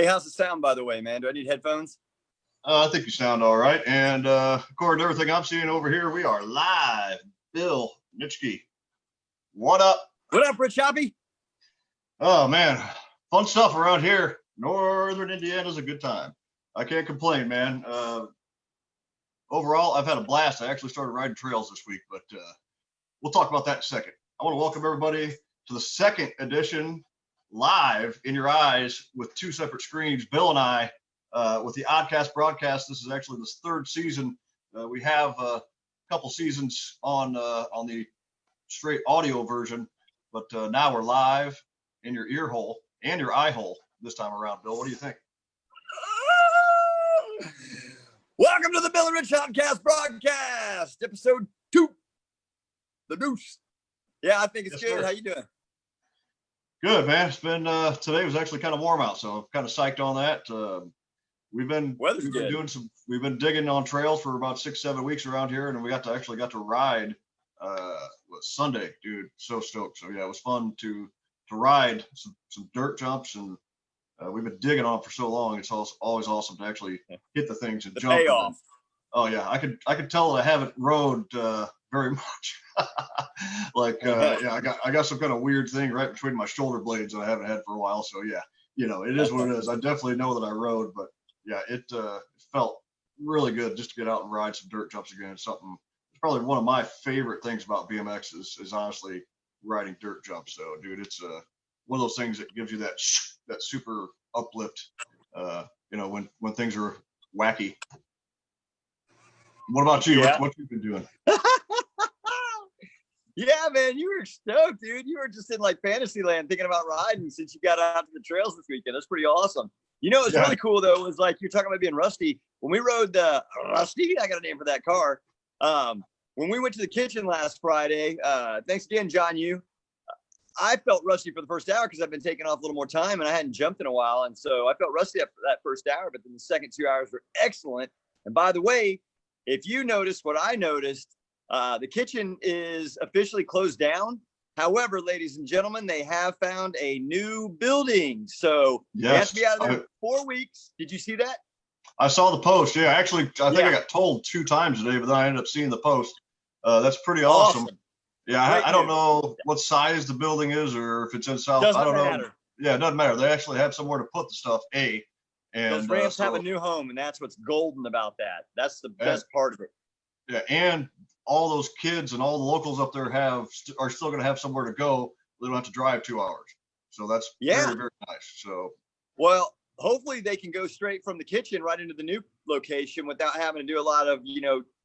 Hey, how's the sound, by the way, man? Do I need headphones? I think you sound all right. And according to everything I'm seeing over here, we are live. Bill Nitschke, what up? What up, Rich Hoppy? Oh, man. Fun stuff around here. Northern Indiana's a good time. I can't complain, man. Overall, I've had a blast. I actually started riding trails this week, but we'll talk about that in a second. I want to welcome everybody to the second edition live in your eyes with two separate screens. Bill and I, with the Oddcast Broaddcast. This is actually this third season. We have a couple seasons on the straight audio version, but now we're live in your ear hole and your eye hole this time around. Bill, what do you think? Welcome to the Bill and Rich Oddcast Broaddcast, episode 2, the Deuce. Yeah, I think it's good. Sir. How you doing? Good, man. It's been today was actually kind of warm out, so I'm kind of psyched on that. We've been digging on trails for about 6-7 weeks around here, and we got to ride Sunday, dude. So stoked. So yeah, it was fun to ride some dirt jumps, and we've been digging on for so long. It's always awesome to actually hit the things and jump. Payoff. Oh yeah, I could tell that I haven't rode very much. I got some kind of weird thing right between my shoulder blades that I haven't had for a while. So yeah, it is what it is. I definitely know that I rode, but yeah, it felt really good just to get out and ride some dirt jumps again. It's probably one of my favorite things about BMX is honestly riding dirt jumps. So dude, it's one of those things that gives you that super uplift, when things are wacky. What about you? Yeah. What you been doing? Yeah, man, you were stoked, dude. You were just in like fantasy land thinking about riding since you got out to the trails this weekend. That's pretty awesome. It's really cool though. It was like you're talking about being rusty. When we rode the Rusty, I got a name for that car. When we went to the kitchen last Friday, thanks again, John. I felt rusty for the first hour because I've been taking off a little more time and I hadn't jumped in a while, and so I felt rusty after that first hour. But then the second 2 hours were excellent. And by the way, if you noticed what I noticed, the kitchen is officially closed down. However, ladies and gentlemen, they have found a new building. So they have to be out of there for 4 weeks. Did you see that? I saw the post. Yeah, actually, I think I got told 2 times today, but then I ended up seeing the post. That's pretty awesome. Yeah, I don't know what size the building is or if it's in South. I don't know. Yeah, it doesn't matter. They actually have somewhere to put the stuff. And those ramps have a new home, and that's what's golden about that. That's the best part of it. Yeah, and all those kids and all the locals up there are still going to have somewhere to go. They don't have to drive 2 hours. So that's very, very nice. So, well, hopefully they can go straight from the kitchen right into the new location without having to do a lot of,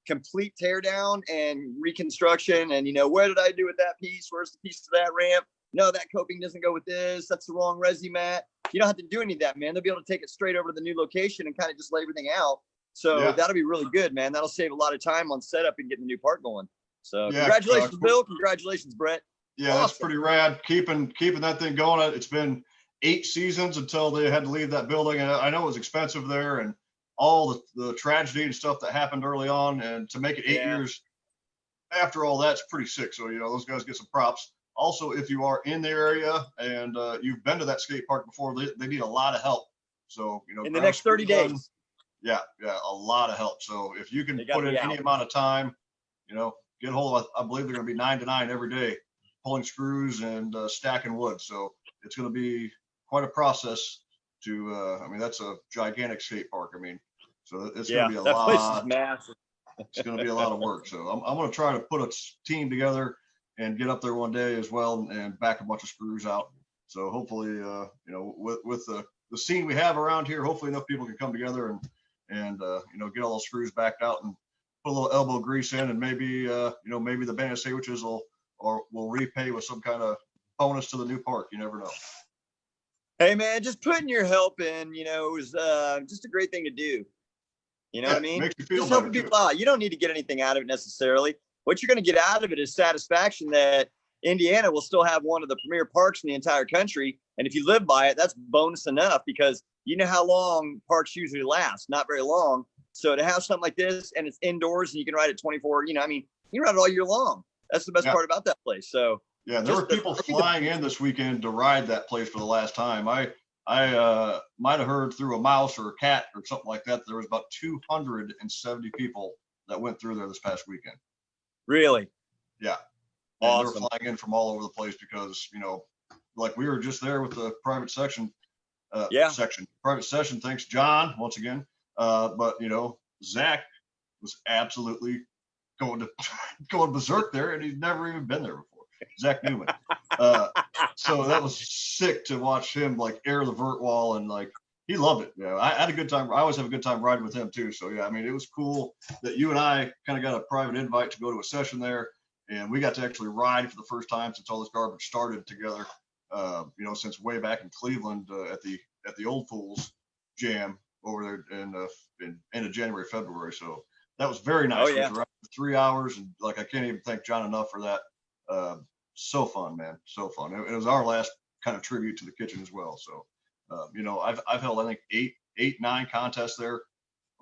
complete tear down and reconstruction. And, what did I do with that piece? Where's the piece of that ramp? No, that coping doesn't go with this. That's the wrong resi mat. You don't have to do any of that, man. They'll be able to take it straight over to the new location and kind of just lay everything out. So that'll be really good, man. That'll save a lot of time on setup and getting the new part going. So congratulations, Bill. Congratulations, Brett. Yeah, awesome. That's pretty rad. Keeping that thing going. It's been 8 seasons until they had to leave that building. And I know it was expensive there and all the tragedy and stuff that happened early on. And to make it 8 years after all that's pretty sick. So, those guys get some props. Also, if you are in the area and you've been to that skate park before, they need a lot of help. So, in the next 30 days. Yeah, a lot of help. So if you can put in any amount of time, get a hold of, I believe they're going to be 9 to 9 every day, pulling screws and stacking wood. So it's going to be quite a process to, that's a gigantic skate park. So it's going to be a lot. Place is massive. It's going to be a lot of work. So I'm going to try to put a team together and get up there one day as well and back a bunch of screws out. So hopefully, with the scene we have around here, hopefully enough people can come together and get all those screws backed out and put a little elbow grease in, and maybe maybe the band of sandwiches will repay with some kind of bonus to the new park. You never know. Hey man, just putting your help in, it was just a great thing to do. You know what I mean? Makes you feel just helping people out. You don't need to get anything out of it necessarily. What you're going to get out of it is satisfaction that Indiana will still have one of the premier parks in the entire country. And if you live by it, that's bonus enough, because you know how long parks usually last, not very long. So to have something like this and it's indoors and you can ride it 24, you can ride it all year long. That's the best part about that place. So yeah, there were people flying in this weekend to ride that place for the last time. I I might have heard through a mouse or a cat or something like that. There was about 270 people that went through there this past weekend. Really? Yeah. Awesome. And they were flying in from all over the place because, like we were just there with the private section. Private session. Thanks, John, once again. But Zach was absolutely going berserk there, and he's never even been there before. Zach Newman. So that was sick to watch him like air the vert wall, and like he loved it. I had a good time. I always have a good time riding with him too. So yeah, I mean, it was cool that you and I kind of got a private invite to go to a session there, and we got to actually ride for the first time since all this garbage started together. Since way back in Cleveland at the Old Fools Jam over there in end of January, February. So that was very nice. Oh, yeah. We rode for 3 hours, and like I can't even thank John enough for that. So fun, man. So fun. It was our last kind of tribute to the kitchen as well. So, I've held, I think 9 contests there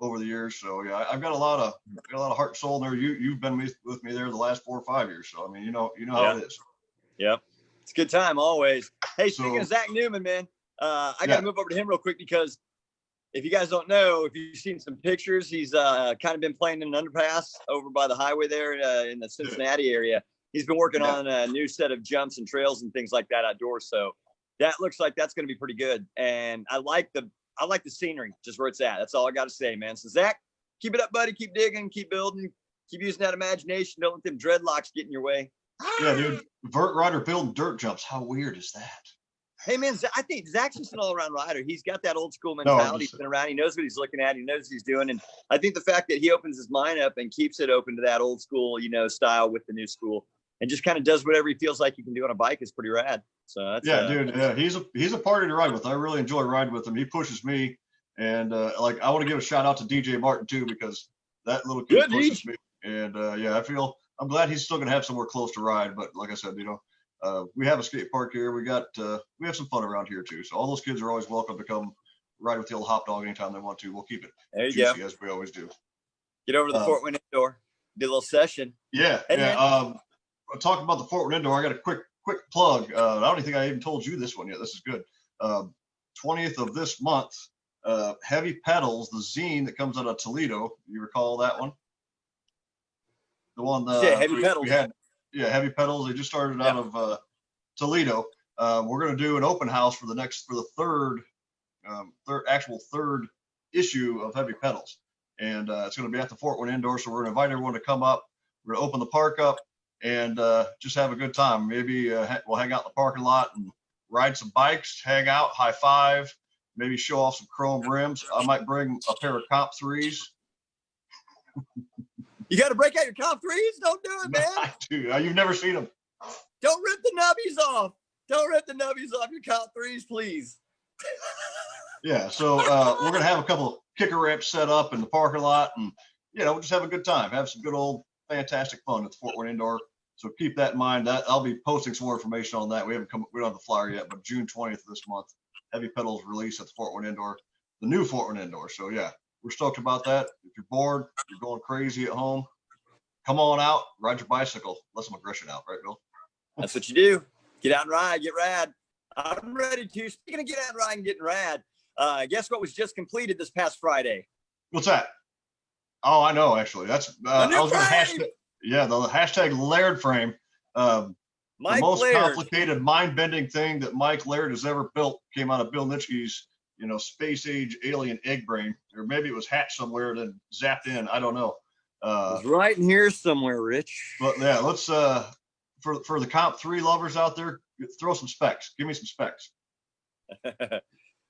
over the years. So yeah, I've got a lot of heart and soul in there. You've been with me there the last 4 or 5 years. So, I mean, you know how it is. Yep. It's a good time always. Hey, speaking of Zach Newman, man, I got to move over to him real quick because if you guys don't know, if you've seen some pictures, he's kind of been playing in an underpass over by the highway there in the Cincinnati area. He's been working on a new set of jumps and trails and things like that outdoors. So that looks like that's going to be pretty good. And I like the scenery, just where it's at. That's all I got to say, man. So Zach, keep it up, buddy. Keep digging, keep building, keep using that imagination. Don't let them dreadlocks get in your way. Yeah, dude. Vert rider building dirt jumps. How weird is that? Hey, man, I think Zach's just an all-around rider. He's got that old school mentality. He's been around. He knows what he's looking at. He knows what he's doing. And I think the fact that he opens his mind up and keeps it open to that old school, style with the new school, and just kind of does whatever he feels like he can do on a bike is pretty rad. So that's dude. Yeah, he's a party to ride with. I really enjoy riding with him. He pushes me, and I want to give a shout out to DJ Martin too, because that little kid pushes me. And I'm glad he's still gonna have somewhere close to ride. But like I said, we have a skate park here. We have some fun around here too. So all those kids are always welcome to come ride with the old hop dog anytime they want to. We'll keep it juicy as we always do. Get over to the Fort Wayne Indoor, do a little session. Yeah. Talking about the Fort Wayne Indoor, I got a quick plug. I don't think I even told you this one yet. This is good. 20th of this month, Heavy Pedals, the zine that comes out of Toledo. You recall that one? The one Heavy Pedals. We had, Heavy Pedals. They just started out of Toledo. We're going to do an open house for the third issue of Heavy Pedals, and it's going to be at the Fort Wayne Indoor. So we're going to invite everyone to come up. We're going to open the park up and just have a good time. Maybe we'll hang out in the parking lot and ride some bikes, hang out, high five, maybe show off some chrome rims. I might bring a pair of Comp 3s. You got to break out your Comp 3s? Don't do it, man. Dude, you've never seen them. Don't rip the nubbies off. Don't rip the nubbies off your Comp 3s, please. Yeah, so we're going to have a couple of kicker ramps set up in the parking lot, and, we'll just have a good time, have some good old fantastic fun at the Fort Wayne Indoor. So keep that in mind. That I'll be posting some more information on that. We don't have the flyer yet, but June 20th of this month, Heavy Pedals release at the Fort Wayne Indoor, the new Fort Wayne Indoor. So yeah, we're stoked about that. If you're bored, you're going crazy at home, come on out, ride your bicycle, let some aggression out, right, Bill? That's what you do. Get out and ride, get rad. I'm ready to. Speaking of get out and ride and getting rad, guess what was just completed this past Friday? What's that? Oh, I know, actually. That's I was going to hashtag. Yeah, the hashtag Laird frame. The most complicated, mind-bending thing that Mike Laird has ever built came out of Bill Nitschke's, space-age alien egg brain, or maybe it was hatched somewhere and then zapped in. I don't know. It's right in here somewhere, Rich. But yeah, let's for the Comp 3 lovers out there, throw some specs. Give me some specs.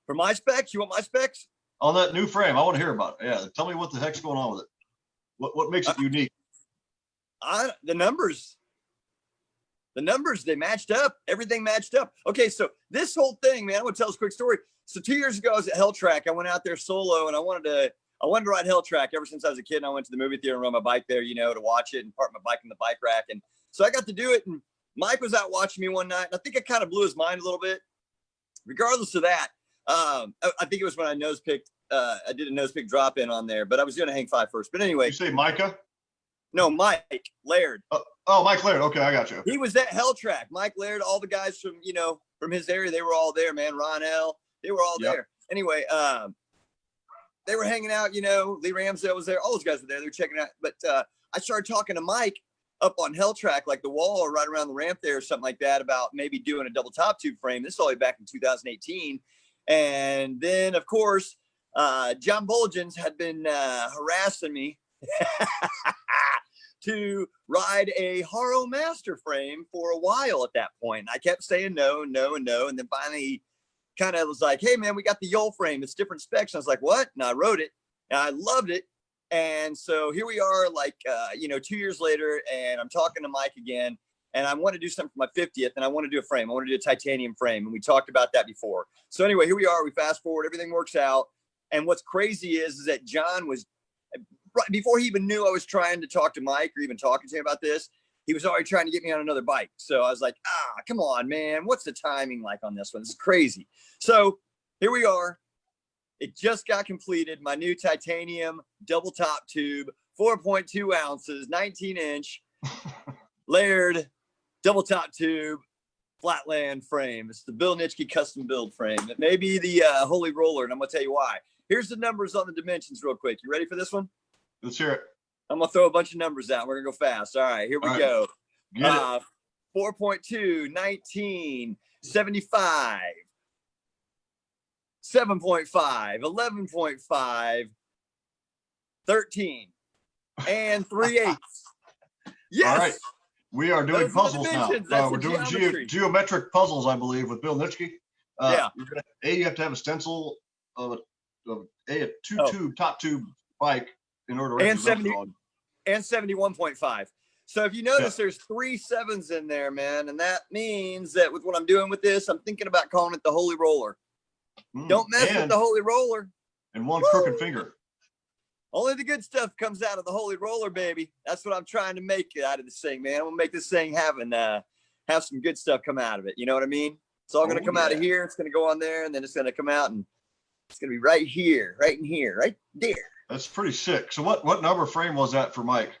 For my specs, you want my specs on that new frame? I want to hear about it. Yeah, tell me what the heck's going on with it. What makes it unique? The numbers, they matched up. Everything matched up. Okay, so this whole thing, man, I'm gonna tell this quick story. So 2 years ago, I was at Hell Track. I went out there solo, and I wanted to ride Hell Track ever since I was a kid. And I went to the movie theater and rode my bike there, to watch it and park my bike in the bike rack. And so I got to do it. And Mike was out watching me one night, and I think I kind of blew his mind a little bit. Regardless of that, I think it was when I nose picked. I did a nose pick drop in on there, but I was going to hang 5 first. But anyway, you say Micah? No, Mike Laird. Mike Laird. Okay, I got you. He was at Hell Track. Mike Laird, all the guys from his area, they were all there, man. Ron L. They were all there. Anyway, they were hanging out, Lee Ramsdale was there. All those guys were there. They were checking out. But I started talking to Mike up on Hell Track, like the wall or right around the ramp there or something like that, about maybe doing a double top tube frame. This is all the way back in 2018. And then, of course, Joh Buulgens had been harassing me to ride a Haro Master frame for a while at that point. I kept saying no, and no. And then finally he kind of was like, hey, man, we got the Joh frame. It's different specs. And I was like, what? And I wrote it. And I loved it. And so here we are, 2 years later, and I'm talking to Mike again. And I want to do something for my 50th, and I want to do a frame. I want to do a titanium frame. And we talked about that before. So anyway, here we are. We fast forward. Everything works out. And what's crazy is that John was, right before he even knew I was trying to talk to Mike or even talking to him about this, he was already trying to get me on another bike. So I was like, come on, man. What's the timing like on this one? This is crazy. So here we are. It just got completed. My new titanium double top tube, 4.2 ounces, 19-inch, layered double top tube, flatland frame. It's the Bill Nitschke custom build frame. It may be the Holy Roller, and I'm going to tell you why. Here's the numbers on the dimensions real quick. You ready for this one? Let's hear it. I'm going to throw a bunch of numbers out. We're going to go fast. All right, here we go. 4.2, 19, 75, 7.5, 11.5, 13, and 3/8. Yes. All right. We are doing puzzles now. We're doing geometric puzzles, I believe, with Bill Nitschke. You have to have a stencil of a two-tube top tube bike in order to and 71.5. So if you notice, there's 3 7s in there, man, and that means that with what I'm doing with this, I'm thinking about calling it the Holy Roller. Don't mess with the Holy Roller. And one crooked finger. Only the good stuff comes out of the Holy Roller, baby. That's what I'm trying to make out of this thing, man. I'm gonna make this thing have some good stuff come out of it. You know what I mean? It's all gonna come out of here. It's gonna go on there, and then it's gonna come out, and it's gonna be right here, right in here, right there. That's pretty sick. So what number frame was that for Mike?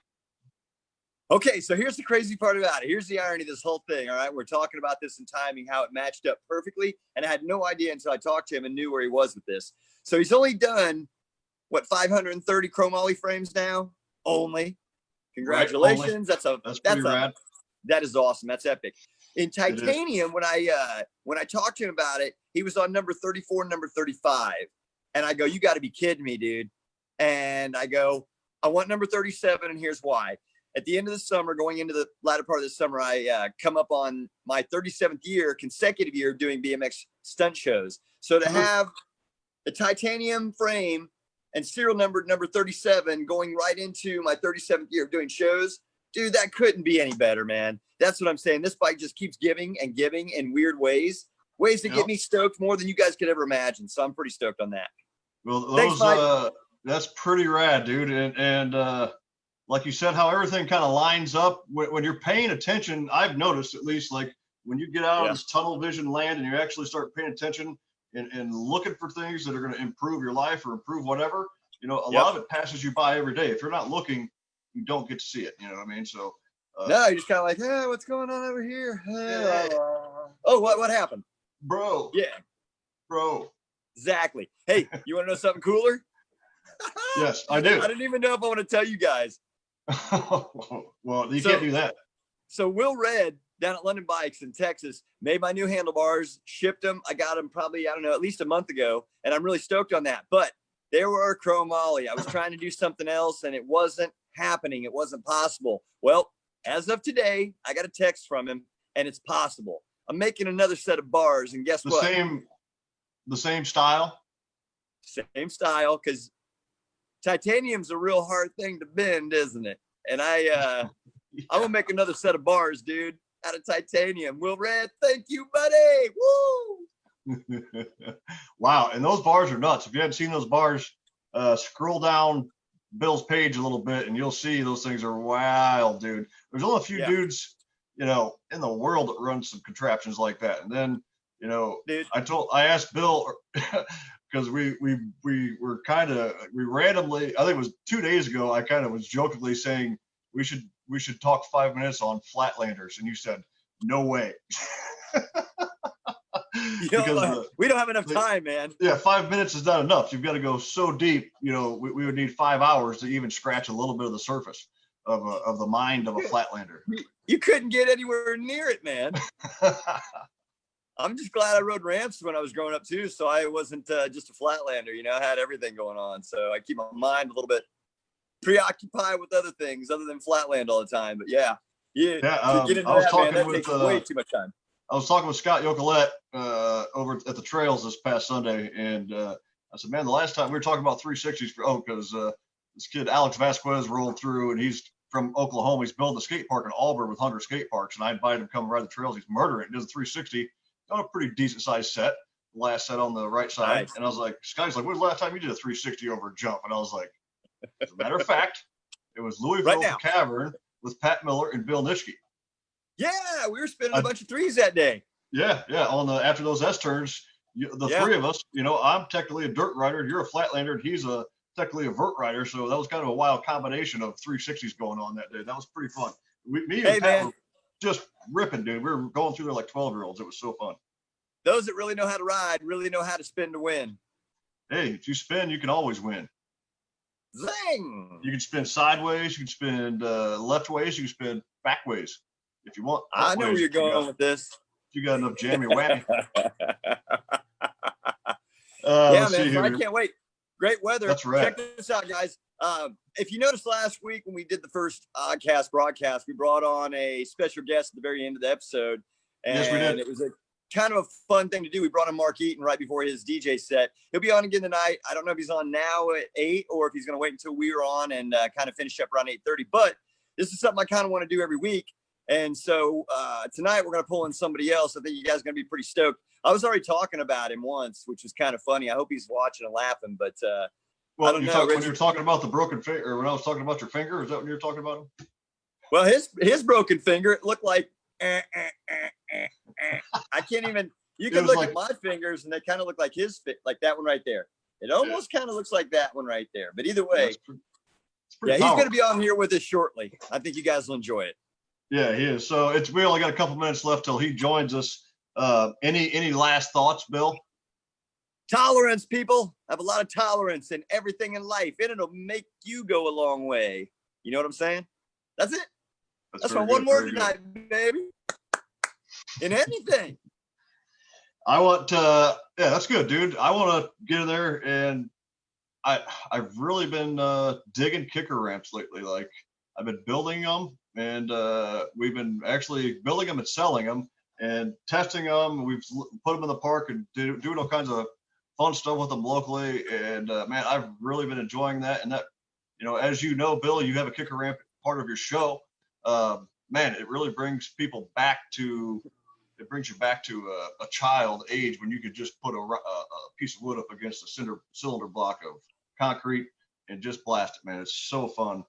Okay, so here's the crazy part about it. Here's the irony of this whole thing. All right, we're talking about this in timing, how it matched up perfectly, and I had no idea until I talked to him and knew where he was with this. So he's only done 530 chromoly frames now. Only. Congratulations. Right, that's pretty rad. That is awesome. That's epic. In titanium, when I talked to him about it, he was on number 34, number 35, and I go, "You got to be kidding me, dude!" And I go, "I want number 37, and here's why." At the end of the summer, going into the latter part of the summer, I come up on my 37th consecutive year of doing BMX stunt shows. So to have the titanium frame and serial number 37 going right into my 37th year of doing shows, dude, that couldn't be any better, man. That's what I'm saying. This bike just keeps giving and giving in weird ways that get me stoked more than you guys could ever imagine. So I'm pretty stoked on that. Well, Thanks, that's pretty rad, dude. And like you said, how everything kind of lines up when you're paying attention. I've noticed, at least, like when you get out of this tunnel vision land and you actually start paying attention and looking for things that are going to improve your life or improve whatever, a lot of it passes you by every day. If you're not looking, you don't get to see it. You know what I mean? So no, you're just kind of like, hey, what's going on over here? Oh, what happened? Bro. Yeah. Bro. Exactly. Hey, you want to know something cooler? Yes, I do. I didn't even know if I want to tell you guys. Well, you can't do that. So Will Red down at London Bikes in Texas made my new handlebars, shipped them. I got them probably, at least a month ago, and I'm really stoked on that. But they were chromoly. I was trying to do something else, and it wasn't happening. It wasn't possible. Well, as of today, I got a text from him, and it's possible. I'm making another set of bars, and guess what? The same style? Same style, because titanium's a real hard thing to bend, isn't it? And I'm gonna make another set of bars, dude, out of titanium. Will Red, thank you, buddy. Woo! Wow, and those bars are nuts. If you haven't seen those bars, scroll down Bill's page a little bit and you'll see those things are wild, dude. There's only a few dudes, in the world that run some contraptions like that. And then, dude, I asked Bill because we randomly, I think it was 2 days ago, I kind of was jokingly saying we should talk 5 minutes on Flatlanders, and you said no way. because we don't have enough time, man. Yeah, 5 minutes is not enough. You've got to go so deep. We would need 5 hours to even scratch a little bit of the surface of the mind of a flatlander. You couldn't get anywhere near it, man. I'm just glad I rode ramps when I was growing up too, so I wasn't just a flatlander. I had everything going on, so I keep my mind a little bit preoccupied with other things other than flatland all the time. But to get into that, man, that takes way too much time. I was talking with Scott Yocolette over at the trails this past Sunday, and I said, man, the last time we were talking about 360s because this kid Alex Vasquez rolled through, and he's from Oklahoma. He's building a skate park in Auburn with 100 skate parks, and I invited him to come ride the trails. He's murdering it. He does a 360 on a pretty decent sized set. Last set on the right side, nice. And I was like, Sky's like, when was the last time you did a 360 over a jump? And I was like, as a matter of fact, it was Louisville Cavern with Pat Miller and Bill Nitschke. Yeah, we were spinning a bunch of threes that day. Yeah. On after those S turns, the three of us. I'm technically a dirt rider. You're a flatlander, and he's technically a vert rider. So that was kind of a wild combination of 360s going on that day. That was pretty fun. Me and Pat were just ripping, dude. We were going through there like 12-year-olds. It was so fun. Those that really know how to ride really know how to spin to win. Hey, if you spin, you can always win. Zing! You can spin sideways. You can spin left ways. You can spin back ways if you want. I know where you're going with this. If you got enough jammy whammy. Yeah, man. So I can't wait. Great weather. That's right. Check this out, guys. If you noticed last week when we did the first Oddcast broadcast, we brought on a special guest at the very end of the episode. And yes, we did. It was a kind of a fun thing to do. We brought in Mark Eaton right before his DJ set. He'll be on again tonight. I don't know if he's on now at 8 or if he's going to wait until we're on and kind of finish up around 8:30. But this is something I kind of want to do every week. And so tonight we're going to pull in somebody else. I think you guys are going to be pretty stoked. I was already talking about him once, which was kind of funny. I hope he's watching and laughing. But well, when you were talking about the broken finger, or when I was talking about your finger, is that when you were talking about him? Well, his broken finger, it looked like I can't even. You can look at my fingers, and they kind of look like his, like that one right there. It almost kind of looks like that one right there. But either way, he's going to be on here with us shortly. I think you guys will enjoy it. Yeah, he is. So we only got a couple minutes left till he joins us. Any last thoughts, Bill? Tolerance, people. Have a lot of tolerance in everything in life, and it'll make you go a long way. You know what I'm saying? That's it. That's my one word tonight, baby. In anything. I want to, that's good, dude. I want to get in there, and I've really been digging kicker ramps lately. Like, I've been building them, and we've been actually building them and selling them and testing them. We've put them in the park and doing all kinds of fun stuff with them locally. And man, I've really been enjoying that. And that, as you know, Bill, you have a kicker ramp part of your show. Man, it really brings people back to. It brings you back to a child age when you could just put a piece of wood up against a cylinder block of concrete and just blast it, man. It's so fun.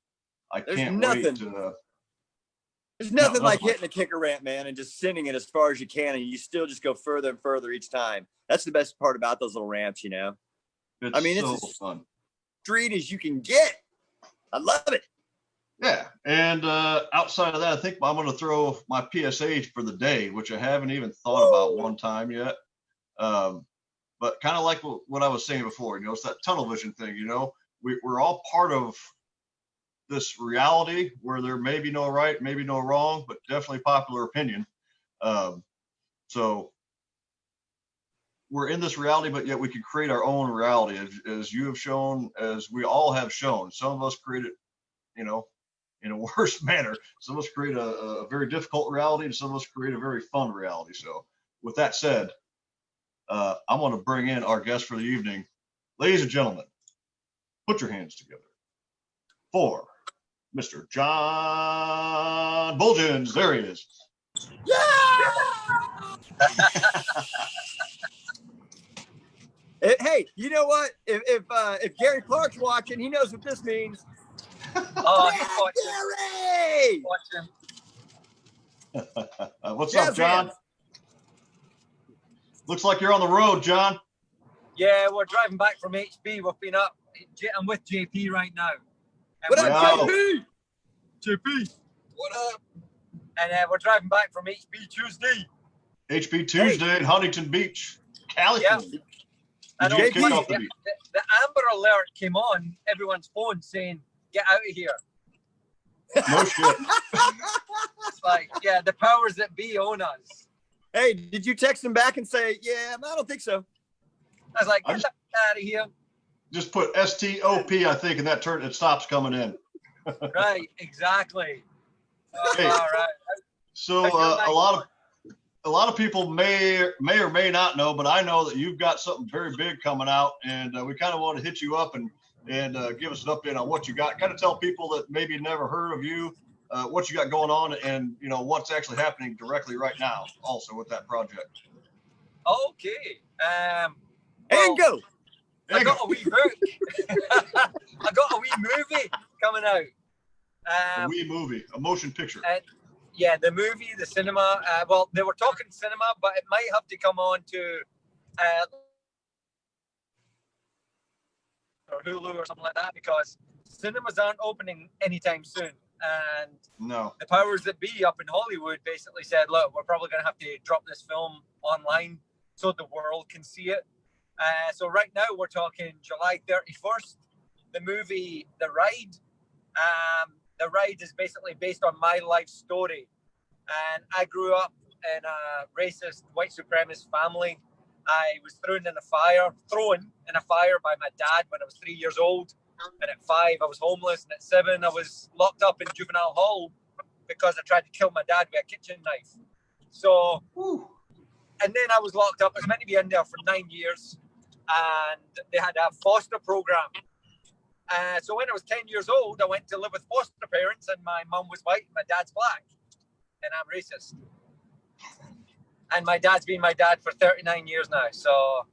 There's nothing like hitting a kicker ramp, man, and just sending it as far as you can, and you still just go further and further each time. That's the best part about those little ramps, It's so fun. Street as you can get. I love it. Yeah, and outside of that, I think I'm going to throw my PSH for the day, which I haven't even thought about one time yet. But kind of like what I was saying before, it's that tunnel vision thing. We're all part of this reality where there may be no right, maybe no wrong, but definitely popular opinion. So we're in this reality, but yet we can create our own reality, as you have shown, as we all have shown. Some of us create it, in a worse manner. Some of us create a very difficult reality, and some of us create a very fun reality. So with that said, I want to bring in our guest for the evening. Ladies and gentlemen, put your hands together for Mr. Joh Buulgens. There he is. Yeah! Hey, you know what? If Gary Clark's watching, he knows what this means. Oh, Gary! What's up, John? Looks like you're on the road, John. Yeah, we're driving back from HB. We've been up. I'm with JP right now. What up, JP? JP. What up? And we're driving back from HB Tuesday. HB Tuesday in Huntington Beach, California. Yeah. Did you kick off the beat? The Amber Alert came on everyone's phone saying, "Get out of here." No shit. It's like, yeah, the powers that be own us. Hey, did you text him back and say, "Yeah, I don't think so"? I was like, "Get out of here." Just put STOP, I think, and it stops coming in. Right, exactly. Hey, all right. So a lot of people may or may not know, but I know that you've got something very big coming out, and we kind of want to hit you up and give us an update on what you got. Kind of tell people that maybe never heard of you, what you got going on, and what's actually happening directly right now, also with that project. Okay. And go. I got a wee book. I got a wee movie coming out. A wee movie, a motion picture. Yeah, the movie, the cinema. Well, they were talking cinema, but it might have to come on to or Hulu or something like that, because cinemas aren't opening anytime soon. And no, the powers that be up in Hollywood basically said, look, we're probably going to have to drop this film online so the world can see it. So right now we're talking July 31st. The movie, The Ride. The Ride is basically based on my life story. And I grew up in a racist white supremacist family. I was thrown in a fire by my dad when I was 3 years old. And at 5, I was homeless. And at 7, I was locked up in juvenile hall because I tried to kill my dad with a kitchen knife. So, and then I was locked up. I was meant to be in there for 9 years. And they had a foster program. So when I was 10 years old, I went to live with foster parents, and my mum was white, and my dad's black, and I'm racist. And my dad's been my dad for 39 years now. So,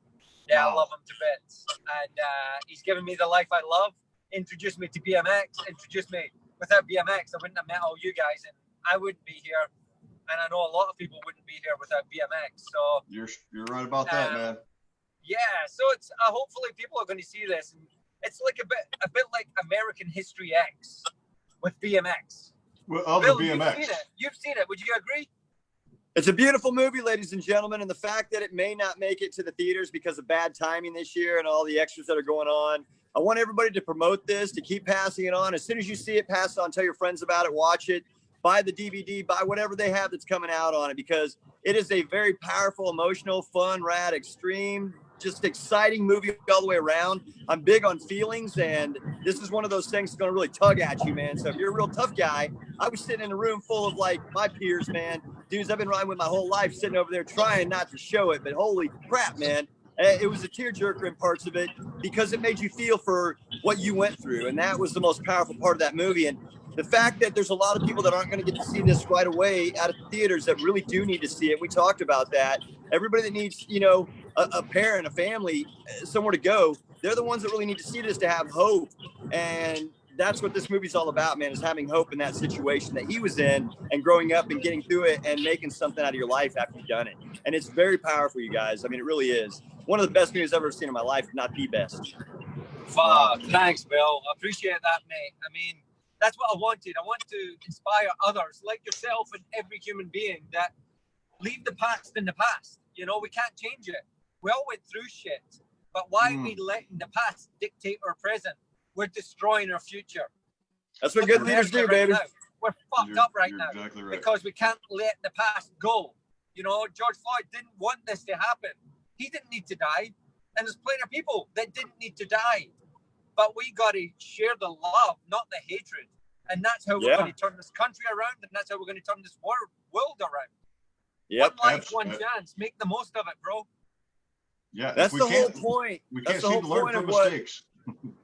yeah, wow. I love him to bits. And he's given me the life I love, introduced me to BMX, introduced me. Without BMX, I wouldn't have met all you guys, and I wouldn't be here. And I know a lot of people wouldn't be here without BMX. So you're right about that, man. Yeah, so it's hopefully people are going to see this. And it's like a bit like American History X with BMX. Well, Bill, BMX. You've seen it. Would you agree? It's a beautiful movie, ladies and gentlemen, and the fact that it may not make it to the theaters because of bad timing this year and all the extras that are going on. I want everybody to promote this, to keep passing it on. As soon as you see it, pass it on, tell your friends about it, watch it, buy the DVD, buy whatever they have that's coming out on it, because it is a very powerful, emotional, fun, rad, extreme, just exciting movie all the way around. I'm big on feelings, and this is one of those things that's going to really tug at you, man. So if you're a real tough guy, I was sitting in a room full of like my peers, man, dudes I've been riding with my whole life, sitting over there trying not to show it, but holy crap, man. It was a tearjerker in parts of it because it made you feel for what you went through. And that was the most powerful part of that movie. And the fact that there's a lot of people that aren't going to get to see this right away out of theaters that really do need to see it. We talked about that. Everybody that needs, a parent, a family, somewhere to go, they're the ones that really need to see this to have hope. And that's what this movie's all about, man, is having hope in that situation that he was in and growing up and getting through it and making something out of your life after you've done it. And it's very powerful, you guys. I mean, it really is. One of the best movies I've ever seen in my life, if not the best. Thanks, Bill. I appreciate that, mate. I mean, that's what I wanted. I want to inspire others like yourself and every human being that leave the past in the past. We can't change it. We all went through shit. But why are we letting the past dictate our present? We're destroying our future. That's what good leaders do, baby. We're fucked up right now exactly right. because we can't let the past go. George Floyd didn't want this to happen. He didn't need to die. And there's plenty of people that didn't need to die. But we got to share the love, not the hatred. And that's how we're going to turn this country around. And that's how we're going to turn this world around. Yep. One life, one chance. Make the most of it, bro. Yeah. That's the whole point. We can't seem to learn from mistakes.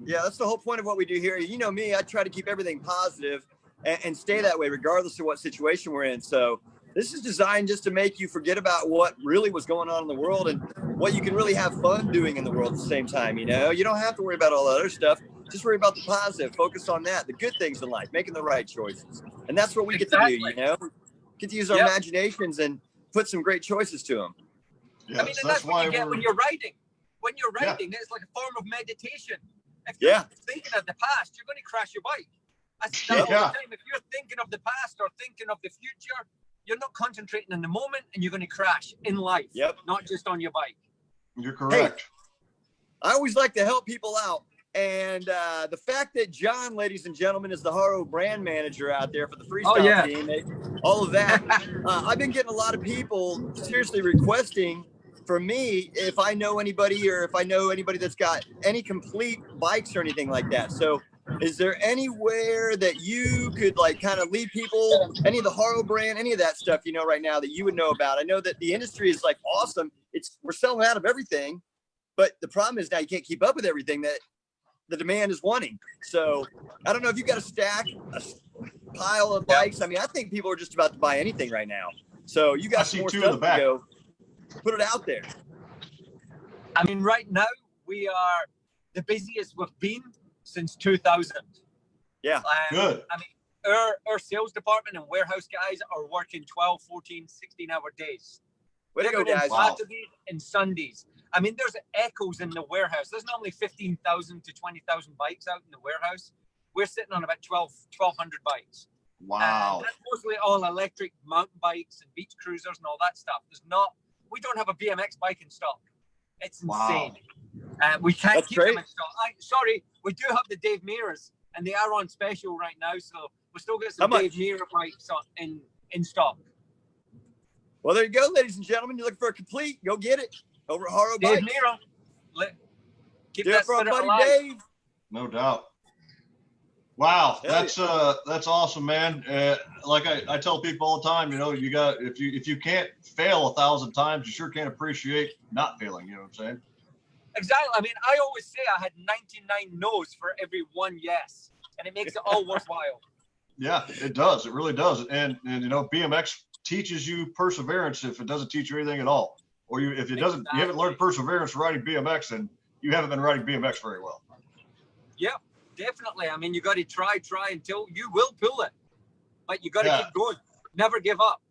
Yeah, that's the whole point of what we do here. You know me, I try to keep everything positive and stay that way regardless of what situation we're in. So this is designed just to make you forget about what really was going on in the world and what you can really have fun doing in the world at the same time. You don't have to worry about all the other stuff. Just worry about the positive. Focus on that, the good things in life, making the right choices. And that's what we get to do, Get to use our imaginations and put some great choices to them. Yeah, I mean, and that's what you get when you're writing. When you're writing, it's like a form of meditation. If you're thinking of the past, you're going to crash your bike. I say that all the time. If you're thinking of the past or thinking of the future, you're not concentrating in the moment, and you're going to crash in life. Yep. Not just on your bike. You're correct. Hey, I always like to help people out. And the fact that John, ladies and gentlemen, is the Haro brand manager out there for the freestyle team, all of that, I've been getting a lot of people seriously requesting for me if I know anybody or if I know anybody that's got any complete bikes or anything like that. So is there anywhere that you could like kind of lead people, any of the Haro brand, any of that stuff, you know, right now that you would know about? I know that the industry is like awesome. We're selling out of everything, but the problem is now you can't keep up with everything that the demand is wanting. So I don't know if you got a pile of bikes. I mean, I think people are just about to buy anything right now. So you got some more stuff to go. Put it out there. I mean, right now we are the busiest we've been since 2000. Yeah, good. I mean, our sales department and warehouse guys are working 12, 14, 16-hour days. Way to go, guys. Saturdays and Sundays. I mean, there's echoes in the warehouse. There's normally 15,000 to 20,000 bikes out in the warehouse. We're sitting on about 1,200 bikes. Wow. That's mostly all electric mountain bikes and beach cruisers and all that stuff. We don't have a BMX bike in stock. It's insane. Wow. We can't That's keep great. them in stock. Sorry, we do have the Dave Mirrors, and they are on special right now. So we still get some Dave Mirror bikes in stock. Well, there you go, ladies and gentlemen. You're looking for a complete, go get it. Over at Haro Dave Bikes. Mirror. Keep Do that it for our buddy alive. Dave. No doubt. Wow, Hell that's awesome, man. Like I tell people all the time, you know, you got if you can't fail 1,000 times, you sure can't appreciate not failing. You know what I'm saying? Exactly. I mean, I always say I had 99 no's for every one yes, and it makes it all worthwhile. Yeah, it does. It really does. And you know, BMX teaches you perseverance if it doesn't teach you anything at all. Or if it doesn't, you haven't learned perseverance riding BMX, and you haven't been riding BMX very well. Yeah, definitely. I mean, you got to try until you will pull it, but you got to keep going. Never give up.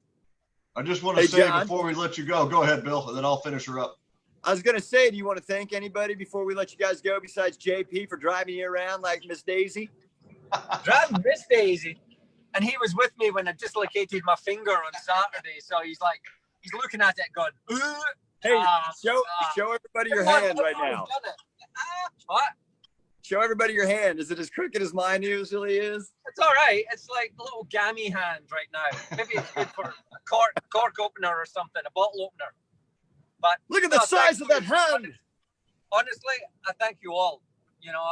I just want to say John, before we let you go ahead, Bill, and then I'll finish her up. I was going to say, do you want to thank anybody before we let you guys go besides JP for driving you around like Miss Daisy? Driving Miss Daisy. And he was with me when I dislocated my finger on Saturday. So he's looking at it going, ugh. Hey, show everybody your hand right now. What? Show everybody your hand. Is it as crooked as mine usually is? It's all right. It's like a little gammy hand right now. Maybe it's good for a cork opener or something, a bottle opener. But look at the size of that hand. Honestly, I thank you all. You know,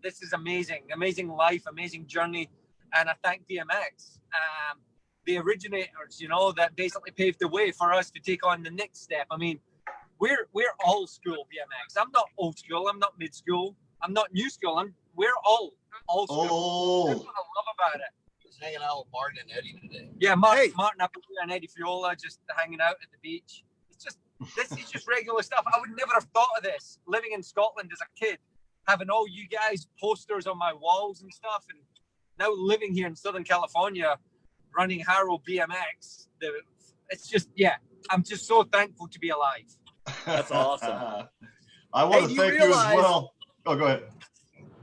this is amazing life, amazing journey. And I thank BMX, the originators, you know, that basically paved the way for us to take on the next step. I mean, we're old school BMX. I'm not old school. I'm not mid school. I'm not new school. We're old school. Oh. That's what I love about it. Just hanging out with Martin and Eddie today. Yeah, Martin up here and Eddie Fiola just hanging out at the beach. This is just regular stuff. I would never have thought of this living in Scotland as a kid, having all you guys posters on my walls and stuff, and now living here in Southern California, running Haro BMX. It's just, I'm just so thankful to be alive. That's awesome. I want to thank you as well. Oh, go ahead.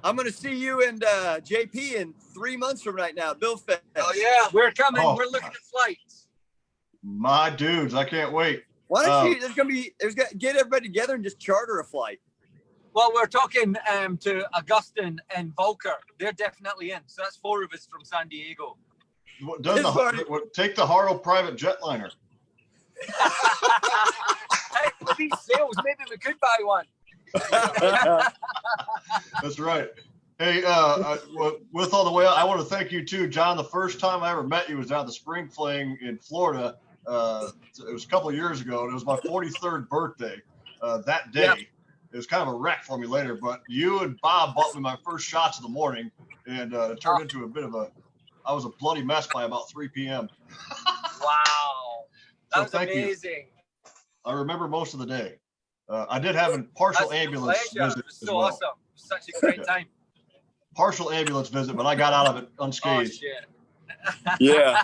I'm going to see you and JP in 3 months from right now, Bill Fest. Oh, yeah, we're coming. We're looking at flights. My dudes, I can't wait. Why don't you, get everybody together and just charter a flight. Well, we're talking to Augustin and Volker. They're definitely in. So that's 4 of us from San Diego. Take the Haro private jetliner. Hey, with these sales, maybe we could buy one. That's right. Hey, with all the way, I want to thank you too, John. The first time I ever met you was down at the Spring Fling in Florida. It was a couple of years ago, and it was my 43rd birthday. That day, it was kind of a wreck for me later, but you and Bob bought me my first shots of the morning, and it turned into a bit of I was a bloody mess by about 3 p.m. Wow. That was You. amazing. I remember most of the day. I did have a partial ambulance visit. It was so awesome. It was such a great time. Partial ambulance visit, but I got out of it unscathed. Oh, shit. Yeah.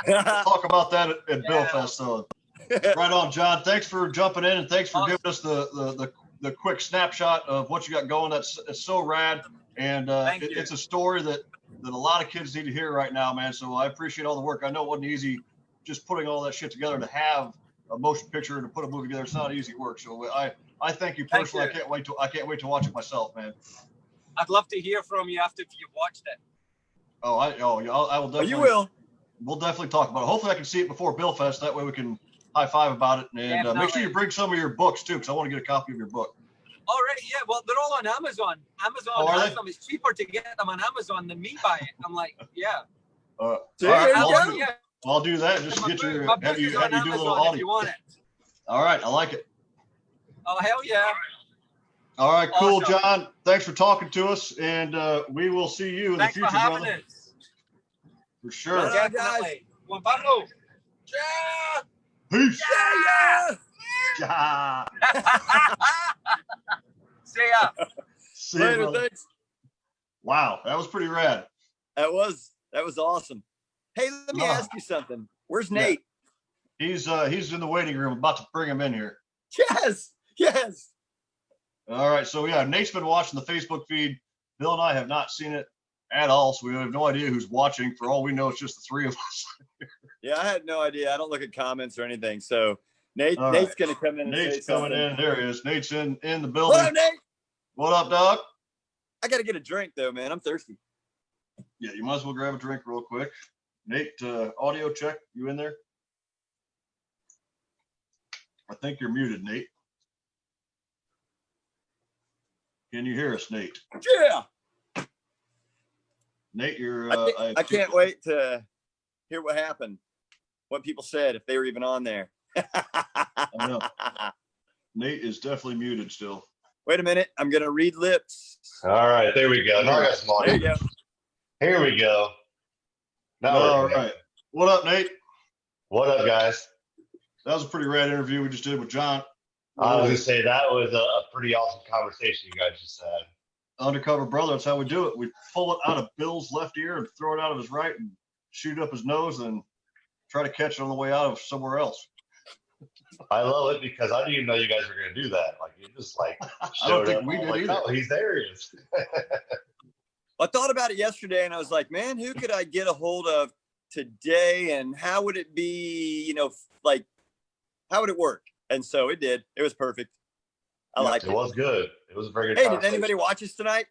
We'll talk about that at Bill Fest. So, right on, John. Thanks for jumping in, and thanks for giving us the quick snapshot of what you got going. It's so rad, and it's a story that a lot of kids need to hear right now, man. So I appreciate all the work. I know it wasn't easy just putting all that shit together to have a motion picture and to put a movie together. It's not easy work. So I thank you personally. Thank you. I can't wait to watch it myself, man. I'd love to hear from you after you've watched it. I will definitely. You will. We'll definitely talk about it. Hopefully I can see it before Bill Fest. That way we can high five about it. And make sure you bring some of your books too, because I want to get a copy of your book. All right, yeah. Well, they're all on Amazon. Amazon has them. It's cheaper to get them on Amazon than me buy it. I'm like, yeah. All There right, you go. Yeah. I'll do that. Just get your My book have you is do a on little Amazon if audio. you want it. All right, I like it. Oh, hell yeah. All right, cool, Awesome. John. Thanks for talking to us, and we will see you in Thanks the future, for having brother. us. For sure. Right on, guys. Definitely. Juan Pablo. Yeah. Peace. Yeah. Yeah. See ya. See you, Later, brother. thanks. Wow, that was pretty rad. That was awesome. Hey, let me Ah. ask you something. Where's Yeah. Nate? He's in the waiting room, about to bring him in here. Yes. All right, so yeah, Nate's been watching the Facebook feed. Bill and I have not seen it at all, so we have no idea who's watching. For all we know, it's just the three of us. Yeah, I had no idea. I don't look at comments or anything. So Nate's All right. gonna come in and Nate's say coming something. in. There he is. Nate's in the What building. up, Nate? What up, dog? I gotta get a drink though, man. I'm thirsty. Yeah, you might as well grab a drink real quick. Nate, audio check. You in there? I think you're muted, Nate. Can you hear us, Nate? Yeah. Nate, you're. I can't wait to hear what happened. What people said, if they were even on there. I know. Nate is definitely muted still. Wait a minute. I'm gonna read lips. All right, there we go. Now I got some There audio. you go. Here we go. Now All we're right. What up, Nate? What up, guys? That was a pretty rad interview we just did with John. I was gonna say that was a pretty awesome conversation you guys just had. Undercover brother, that's how we do it. We pull it out of Bill's left ear and throw it out of his right and shoot up his nose and try to catch it on the way out of somewhere else. I love it because I didn't even know you guys were gonna do that. Like you just like I showed don't think up. we I'm did like, either. oh, he's there. He is. I thought about it yesterday and I was like, man, who could I get a hold of today and how would it be, like how would it work? And so it did. It was perfect. I liked It it. was good. It was a very good. Hey, did conversation. anybody watch us tonight?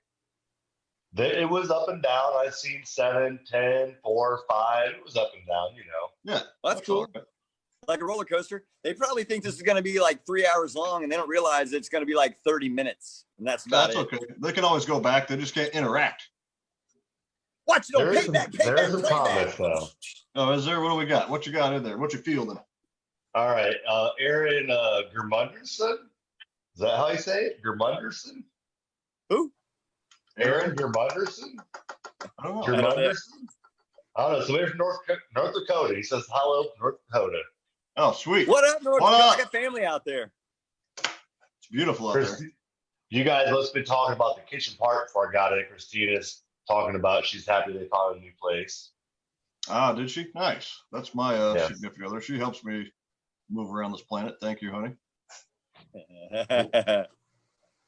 It was up and down. I've seen 7, 10, 4, 5. It was up and down, Yeah. Well, that's cool. all right. Like a roller coaster. They probably think this is going to be like 3 hours long and they don't realize it's going to be like 30 minutes. And that's about That's it. okay. They can always go back. They just can't interact. Watch it on There is payback, some payback. comments though. Oh, is there? What do we got? What you got in there? What you fielding? All right, Aaron Germunderson. Is that how you say it? Germunderson? Who? Aaron Germunderson? I don't know. Germunderson? I don't know. Somebody from North Dakota. He says, hello, North Dakota. Oh, sweet. What up, North What Dakota? up? I got family out there. It's beautiful out Chris, there. you guys must have been talking about the kitchen part before I got it. Christina's talking about she's happy they found a new place. Ah, did she? Nice. That's my Yeah. significant other. She helps me move around this planet. Thank you, honey.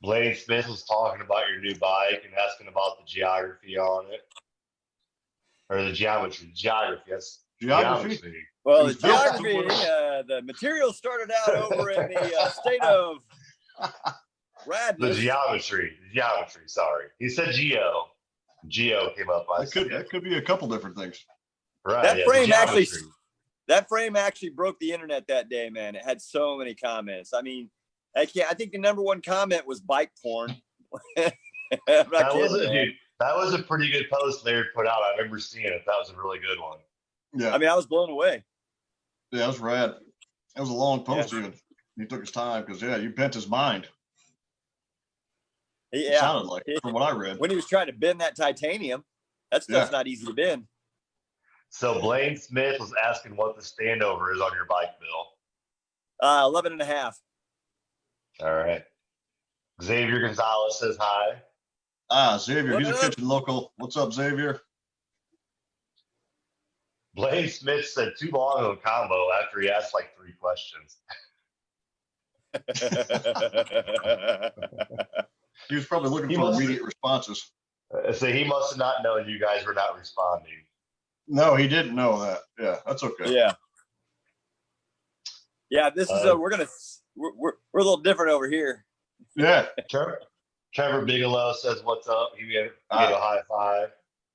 Blaine Smith was talking about your new bike and asking about the geography on it. Or the geometry. Geography. Yes. Geography? Well, It the was built geography, somewhere. the material started out over in the state of The Radness. geometry. Sorry. He said geo. Geo came up. That could be a couple different things. Right. That yeah, frame the actually- geometry. That frame actually broke the internet that day, man. It had so many comments. I mean, I think the number one comment was bike porn. I'm not That kidding, was man. dude. That was a pretty good post they put out. I remember seeing it. That was a really good one. Yeah. I mean, I was blown away. Yeah, that was rad. That was a long post even. He took his time because, you bent his mind. It Yeah. sounded like, from what I read. When he was trying to bend that titanium, that stuff's not easy to bend. So Blaine Smith was asking what the standover is on your bike, Bill. 11 and a half. All right. Xavier Gonzalez says hi. Ah, Xavier, What he's a up? kitchen local. What's up, Xavier? Blaine Smith said too long of a combo after he asked like 3 questions. He was probably looking He for must- immediate responses. So he must have not known you guys were not responding. No, he didn't know that. Yeah, that's okay. Yeah. Yeah, this is we're a little different over here. Yeah. Trevor Bigelow says, "What's up?" He gave a high five.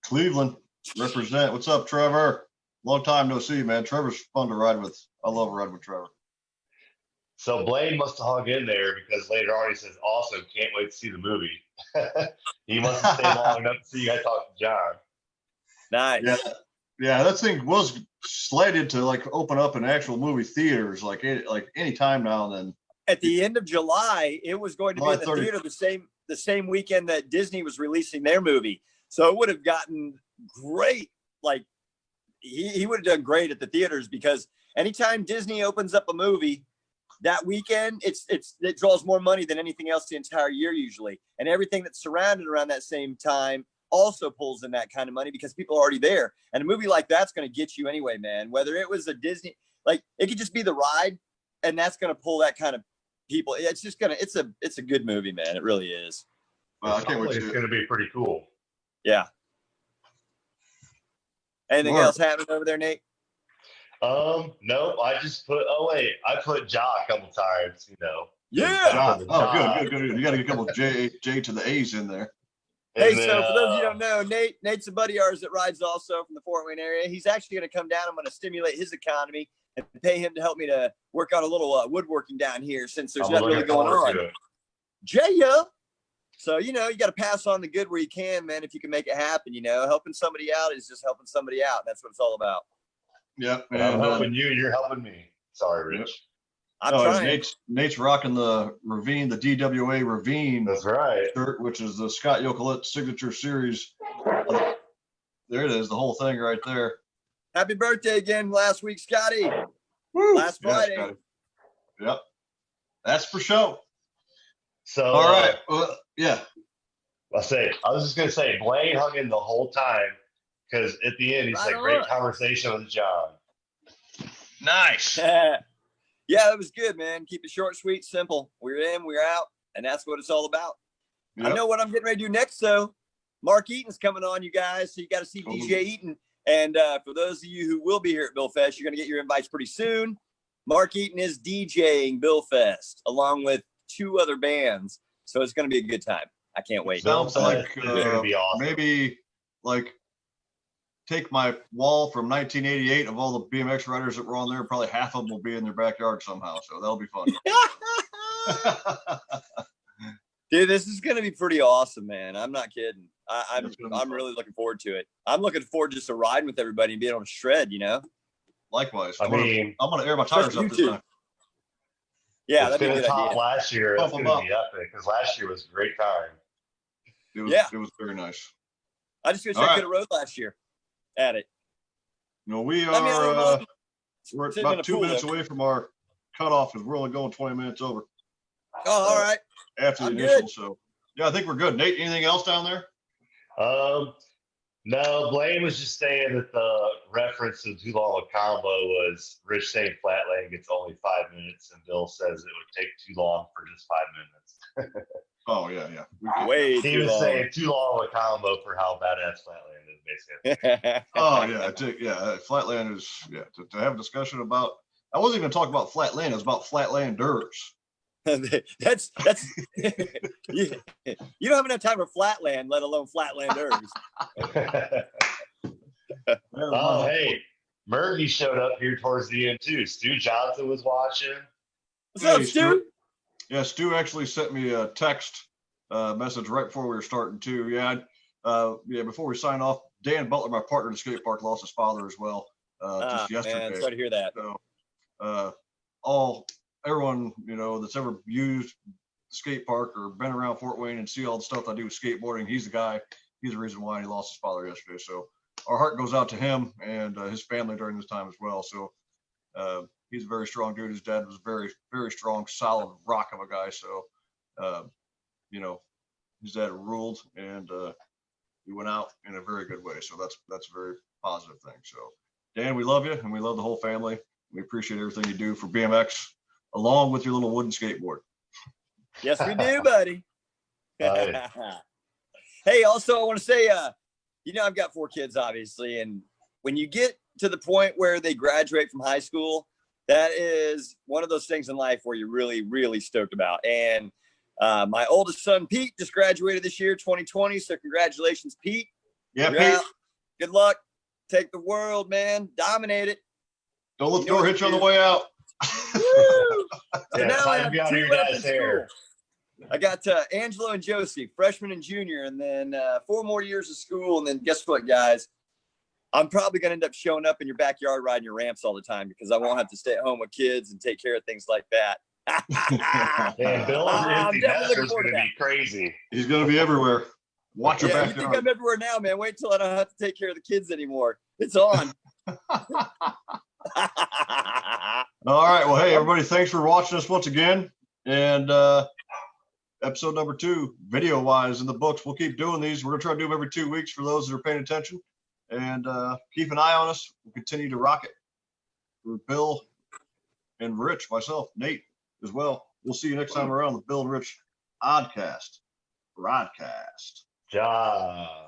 Cleveland represent. What's up, Trevor? Long time no see, man. Trevor's fun to ride with. I love riding with Trevor. So Blaine must have hung in there because later on he says, "Awesome, can't wait to see the movie." He must have stayed long enough to see you guys talk to John. Nice. Yeah, that thing was slated to like open up in actual movie theaters like any time now and then. At the end of July, it was going to be in the theater the same weekend that Disney was releasing their movie. So it would have gotten great. Like he would have done great at the theaters because anytime Disney opens up a movie that weekend, it draws more money than anything else the entire year usually. And everything that's surrounded around that same time also pulls in that kind of money because people are already there. And a movie like that's going to get you anyway, man. Whether it was a Disney, like it could just be the ride, and that's going to pull that kind of people. It's just it's a good movie, man. It really is. I can't wait. It's going to be pretty cool. Yeah. Anything else happening over there, Nate? No, I just put. Oh wait, I put Joh a couple times. Yeah. Good. You got to get a couple of J to the A's in there. Hey, so for those of you who don't know, Nate's a buddy of ours that rides also from the Fort Wayne area. He's actually going to come down. I'm going to stimulate his economy and pay him to help me to work on a little woodworking down here since there's nothing really going on. Jaya. So, you got to pass on the good where you can, man, if you can make it happen. Helping somebody out is just helping somebody out. That's what it's all about. Yep. I'm helping you. You're helping me. Sorry, Rich. I'm trying. Nate's rocking the Ravine, the DWA Ravine. That's right. Shirt, which is the Scott Yocolette Signature Series. There it is, the whole thing right there. Happy birthday again last week, Scotty. Woo. Last Friday. Scotty. Yep. That's for sure. So, all right. Yeah. I was just going to say, Blaine hung in the whole time because at the end, he's like, great conversation with John. Nice. Yeah, that was good, man. Keep it short, sweet, simple. We're in, we're out, and that's what it's all about. Yep. I know what I'm getting ready to do next, though. Mark Eaton's coming on, you guys, so you got to see DJ Eaton. And for those of you who will be here at Bill Fest, you're going to get your invites pretty soon. Mark Eaton is DJing Bill Fest along with 2 other bands, so it's going to be a good time. I can't wait. Sounds like be awesome. Maybe like take my wall from 1988 of all the BMX riders that were on there. Probably half of them will be in their backyard somehow, so that'll be fun. Dude, this is going to be pretty awesome, man. I'm not kidding. I'm really looking forward to it. I'm looking forward just to riding with everybody and being able to shred, Likewise. I'm going to air my tires up this time. Yeah, it's that'd be a good top idea. Last year. It's going to be epic because last year was a great time. It was very nice. I just wish I could have rode last year at it. We are we're about 2 minutes away from our cutoff because we're only going 20 minutes over. Oh, all right. After the initial, so yeah, I think we're good. Nate, anything else down there? No, Blaine was just saying that the reference to too long a combo was Rich saying Flatland gets only 5 minutes, and Bill says it would take too long for just 5 minutes. Oh yeah. He was saying too long a combo for how badass Flatland is, basically. Oh yeah, Flatland is to have a discussion about. I wasn't even talking about Flatland. It was about Flatlanders. that's you don't have enough time for Flatland, let alone Flatlanders. Oh, hey, Murgy showed up here towards the end too. Stu Johnson was watching. What's up, Stu? Yeah, Stu actually sent me a text message right before we were starting too. Before we sign off, Dan Butler, my partner in the skate park, lost his father as well just yesterday. Man, sorry to hear that. So, everyone that's ever used skate park or been around Fort Wayne and see all the stuff I do with skateboarding, he's the guy. He's the reason why he lost his father yesterday. So our heart goes out to him and his family during this time as well. So he's a very strong dude. His dad was very, very strong, solid rock of a guy. So his dad ruled, and he went out in a very good way. So that's a very positive thing. So Dan, we love you and we love the whole family. We appreciate everything you do for BMX, along with your little wooden skateboard. Yes, we do, buddy. Hey, also, I want to say, I've got 4 kids, obviously. And when you get to the point where they graduate from high school, that is one of those things in life where you're really, really stoked about. And my oldest son, Pete, just graduated this year, 2020. So congratulations, Pete. Yeah, You're Pete. out. Good luck. Take the world, man. Dominate it. Don't let the door hit you on the way out. Woo! So Yeah, now I time to have be out of 2 your left in dad's hair. school. I got Angelo and Josie, freshman and junior, and then 4 more years of school. And then guess what, guys? I'm probably going to end up showing up in your backyard riding your ramps all the time because I won't have to stay at home with kids and take care of things like that. Man, Bill's I'm empty definitely looking nester's forward going to to be crazy. He's going to be everywhere. Watch your Yeah, you think backyard. I'm everywhere now, man. Wait till I don't have to take care of the kids anymore. It's on. All right. Well, hey, everybody, thanks for watching us once again. And episode number 2, video-wise, in the books. We'll keep doing these. We're going to try to do them every 2 weeks for those that are paying attention. And keep an eye on us. We'll continue to rock it. For Bill and Rich, myself, Nate as well. We'll see you next time around the Bill and Rich Oddcast. Broaddcast. Job.